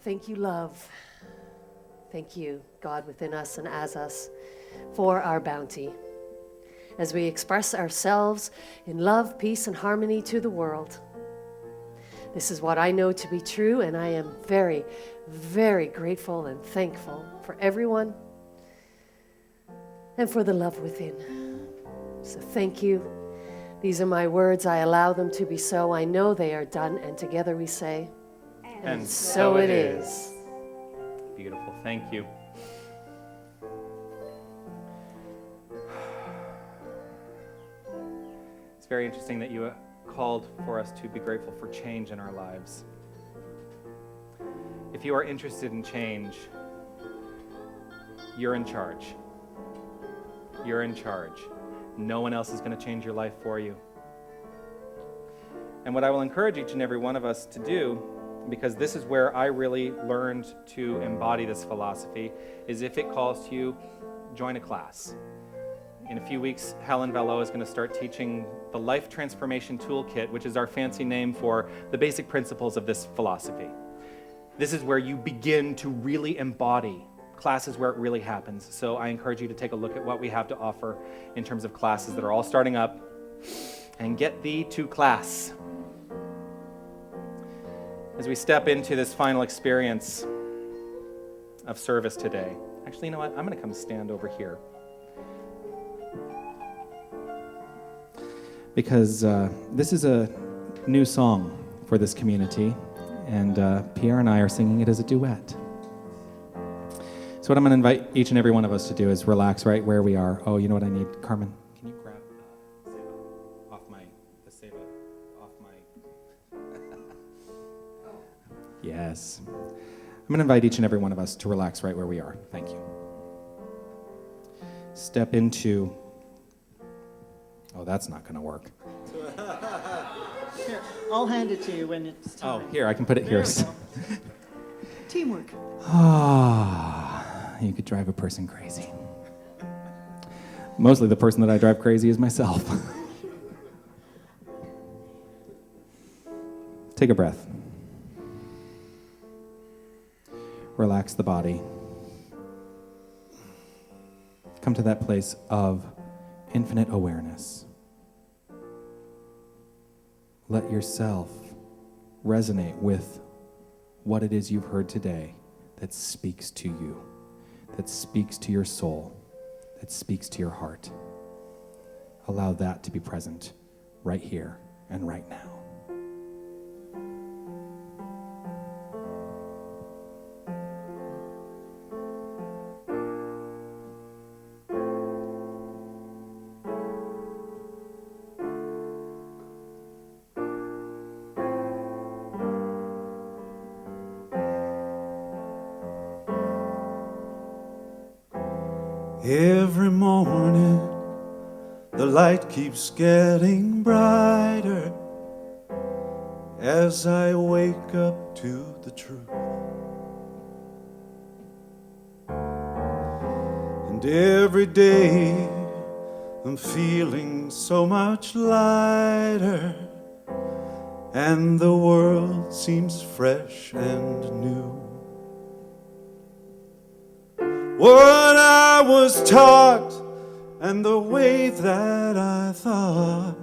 Thank you, love. Thank you, God within us and as us, for our bounty. As we express ourselves in love, peace, and harmony to the world. This is what I know to be true, and I am very, very grateful and thankful for everyone and for the love within. So thank you. These are my words. I allow them to be so. I know they are done, and together we say, And so it is. Beautiful. Thank you. It's very interesting that you called for us to be grateful for change in our lives. If you are interested in change, you're in charge. You're in charge. No one else is going to change your life for you. And what I will encourage each and every one of us to do, because this is where I really learned to embody this philosophy, is if it calls to you, join a class. In a few weeks, Helen Valo is going to start teaching the Life Transformation Toolkit, which is our fancy name for the basic principles of this philosophy. This is where you begin to really embody. Classes where it really happens. So I encourage you to take a look at what we have to offer in terms of classes that are all starting up, and get thee to class. As we step into this final experience of service today. Actually, you know what? I'm going to come stand over here. Because this is a new song for this community, and Pierre and I are singing it as a duet. So what I'm going to invite each and every one of us to do is relax right where we are. Oh, you know what I need? Carmen, can you grab the Seva off my... Yes. I'm going to invite each and every one of us to relax right where we are. Thank you. Step into... Oh, that's not going to work. Here, I'll hand it to you when it's Oh, time. here, I can put it There here. we go. Teamwork. Ah, you could drive a person crazy. Mostly the person that I drive crazy is myself. Take a breath. Relax the body. Come to that place of infinite awareness. Let yourself resonate with what it is you've heard today that speaks to you, that speaks to your soul, that speaks to your heart. Allow that to be present right here and right now. Every morning, the light keeps getting brighter as I wake up to the truth. And every day, I'm feeling so much lighter, and the world seems fresh and new. What I was taught and the way that I thought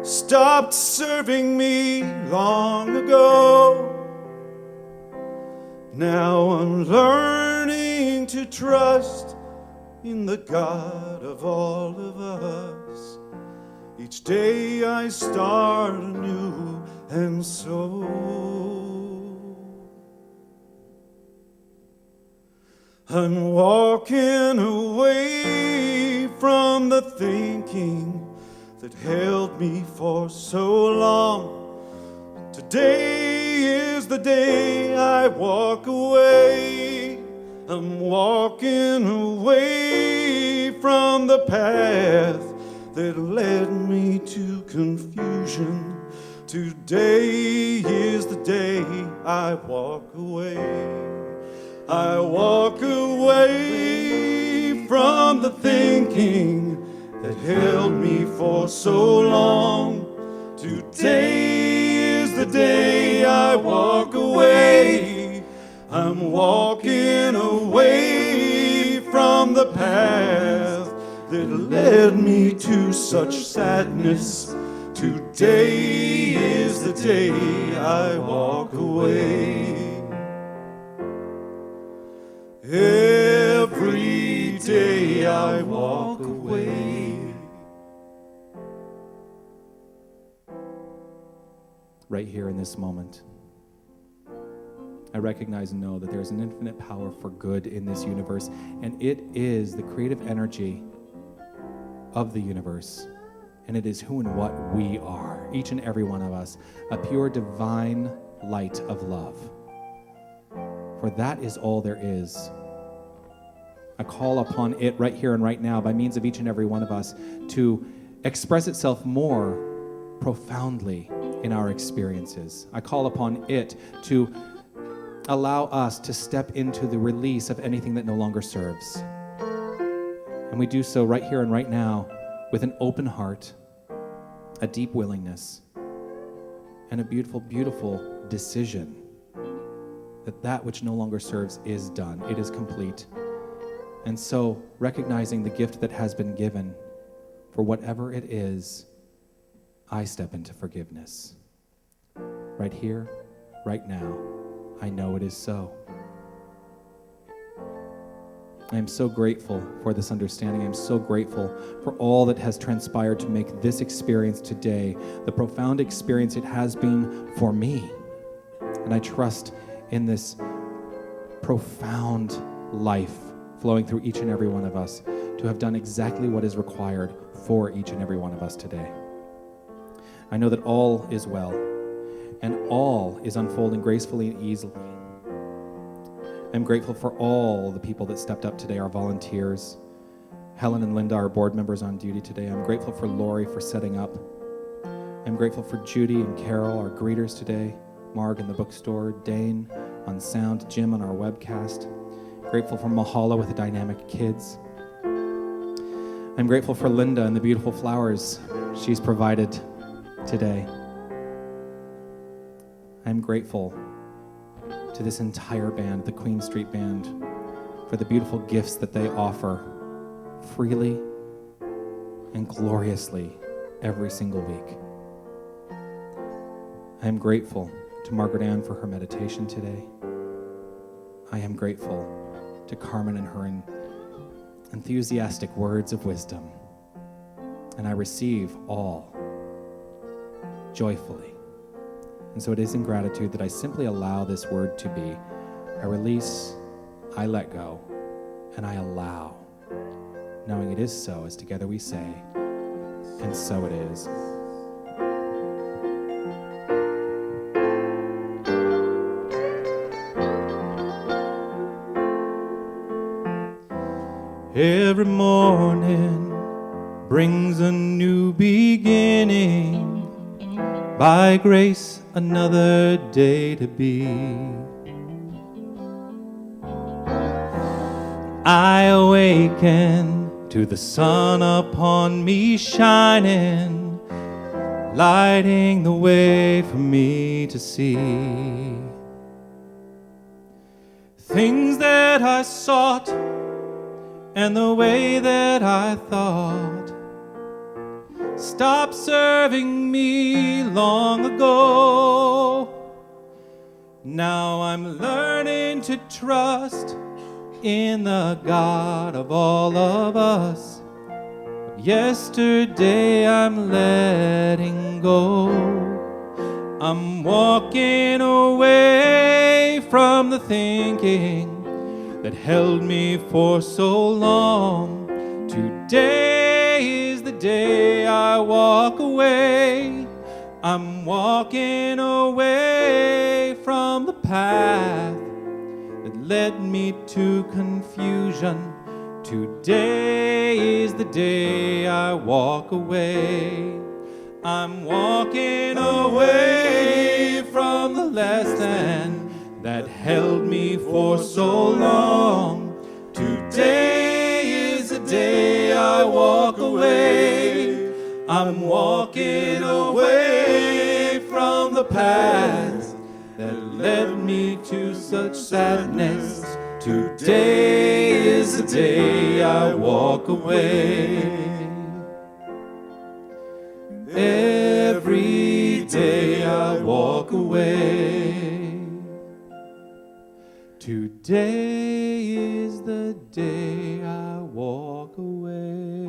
stopped serving me long ago. Now I'm learning to trust in the God of all of us. Each day I start anew, and so I'm walking away from the thinking that held me for so long. Today is the day I walk away. I'm walking away from the path that led me to confusion. Today is the day I walk away. I walk away from the thinking that held me for so long. Today is the day I walk away. I'm walking away from the path that led me to such sadness. Today is the day I walk away. Every day I walk away. Right here in this moment, I recognize and know that there is an infinite power for good in this universe, and it is the creative energy of the universe, and it is who and what we are, each and every one of us, a pure divine light of love. For that is all there is. I call upon it right here and right now by means of each and every one of us to express itself more profoundly in our experiences. I call upon it to allow us to step into the release of anything that no longer serves. And we do so right here and right now with an open heart, a deep willingness, and a beautiful, beautiful decision that that which no longer serves is done. It is complete. And so, recognizing the gift that has been given, for whatever it is, I step into forgiveness. Right here, right now, I know it is so. I am so grateful for this understanding. I'm so grateful for all that has transpired to make this experience today the profound experience it has been for me. And I trust in this profound life flowing through each and every one of us to have done exactly what is required for each and every one of us today. I know that all is well, and all is unfolding gracefully and easily. I'm grateful for all the people that stepped up today, our volunteers. Helen and Linda, our board members on duty today. I'm grateful for Lori for setting up. I'm I'm grateful for Judy and Carol, our greeters today, Marg in the bookstore, Dane on sound, Jim on our webcast. Grateful for Mahala with the dynamic kids. I'm grateful for Linda and the beautiful flowers she's provided today. I'm grateful to this entire band, the Queen Street Band, for the beautiful gifts that they offer freely and gloriously every single week. I am grateful to Margaret Ann for her meditation today. I am grateful to Carmen and her enthusiastic words of wisdom. And I receive all joyfully. And so it is in gratitude that I simply allow this word to be. I release, I let go, and I allow, knowing it is so, as together we say, and so it is. Every morning brings a new beginning. By grace, another day to be. I awaken to the sun upon me shining, lighting the way for me to see things that I sought and the way that I thought stopped serving me long ago. Now I'm learning to trust in the God of all of us. Yesterday I'm letting go. I'm walking away from the thinking that held me for so long. Today is the day I walk away. I'm walking away from the path that led me to confusion. Today is the day I walk away. I'm walking away from the lesson that held me for so long. Today is the day I walk away. I'm walking away from the past that led me to such sadness. Today is the day I walk away. Every day I walk away. Today is the day I walk away.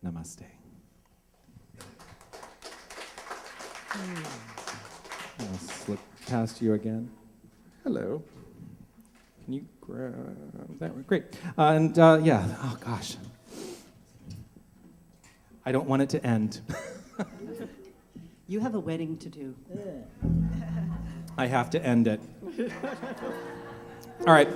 Namaste. I'll slip past you again. Hello. Can you grab that one? Great. Yeah, oh gosh. I don't want it to end. You have a wedding to do. I have to end it. All right.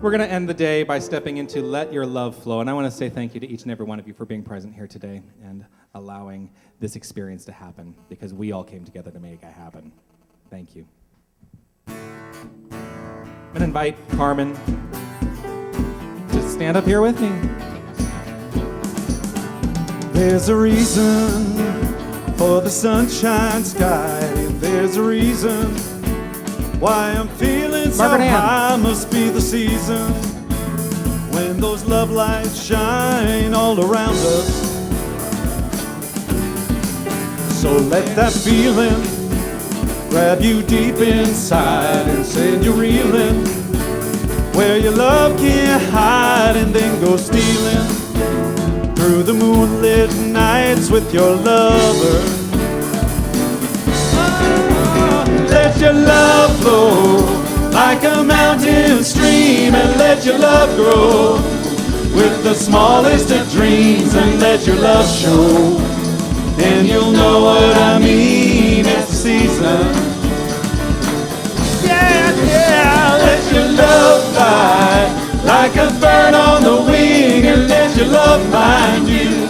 We're going to end the day by stepping into Let Your Love Flow. And I want to say thank you to each and every one of you for being present here today and allowing this experience to happen, because we all came together to make it happen. Thank you. I'm going to invite Carmen to stand up here with me. There's a reason for the sunshine sky. There's a reason why I'm feeling so high. Must be the season when those love lights shine all around us. So let that feeling grab you deep inside and send you reeling where your love can't hide, and then go stealing through the moonlit nights with your lover. Let your love flow like a mountain stream, and let your love grow with the smallest of dreams, and let your love show, and you'll know what I mean. It's the season. Yeah, yeah. Let your love fly like bird on the wing and let your love find you.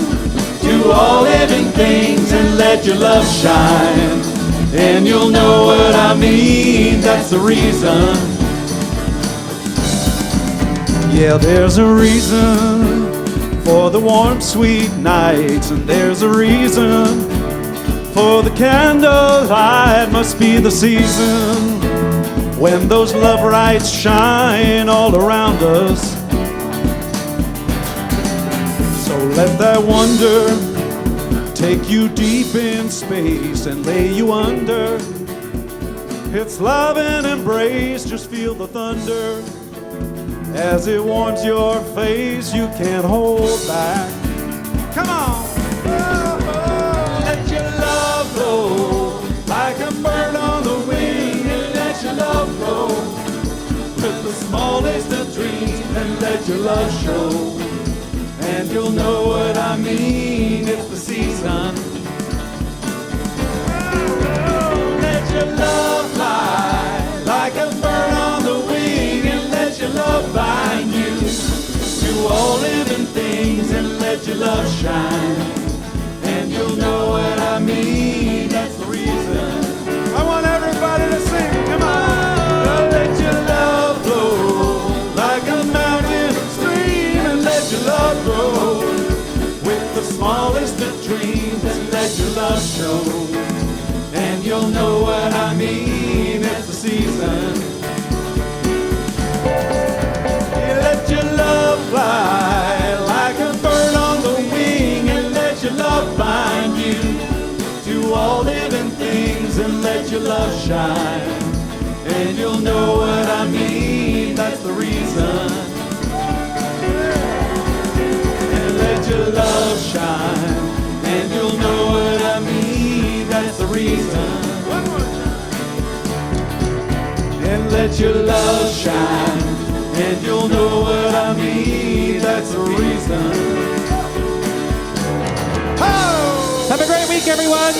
To all living things and let your love shine. And you'll know what I mean, that's the reason. Yeah, there's a reason for the warm, sweet nights, and there's a reason for the candlelight. Must be the season when those love lights shine all around us. So let that wonder take you deep in space and lay you under. It's love and embrace, just feel the thunder. As it warms your face, you can't hold back. Come on! Oh, let your love blow like a bird on the wing, and let your love grow with the smallest of dreams, and let your love show. And you'll know what I mean, it's the season. Oh, let your love fly like a bird on the wing, and let your love bind you to all living things, and let your love shine. And you'll know what I mean, that's the reason. I want everybody to sing, come on. Let your love flow like a mountain stream, and let your love grow with the smallest of dreams, and let your love show. And you'll know what I mean, it's the season. Let your love fly like a bird on the wing, and let your love bind you to all living things, and let your love shine. And you'll know what I mean, that's the reason. And let your love shine, and you'll know what I mean, that's the reason. And let your love shine, and you'll know what I mean, that's the reason. Have a great week, everyone.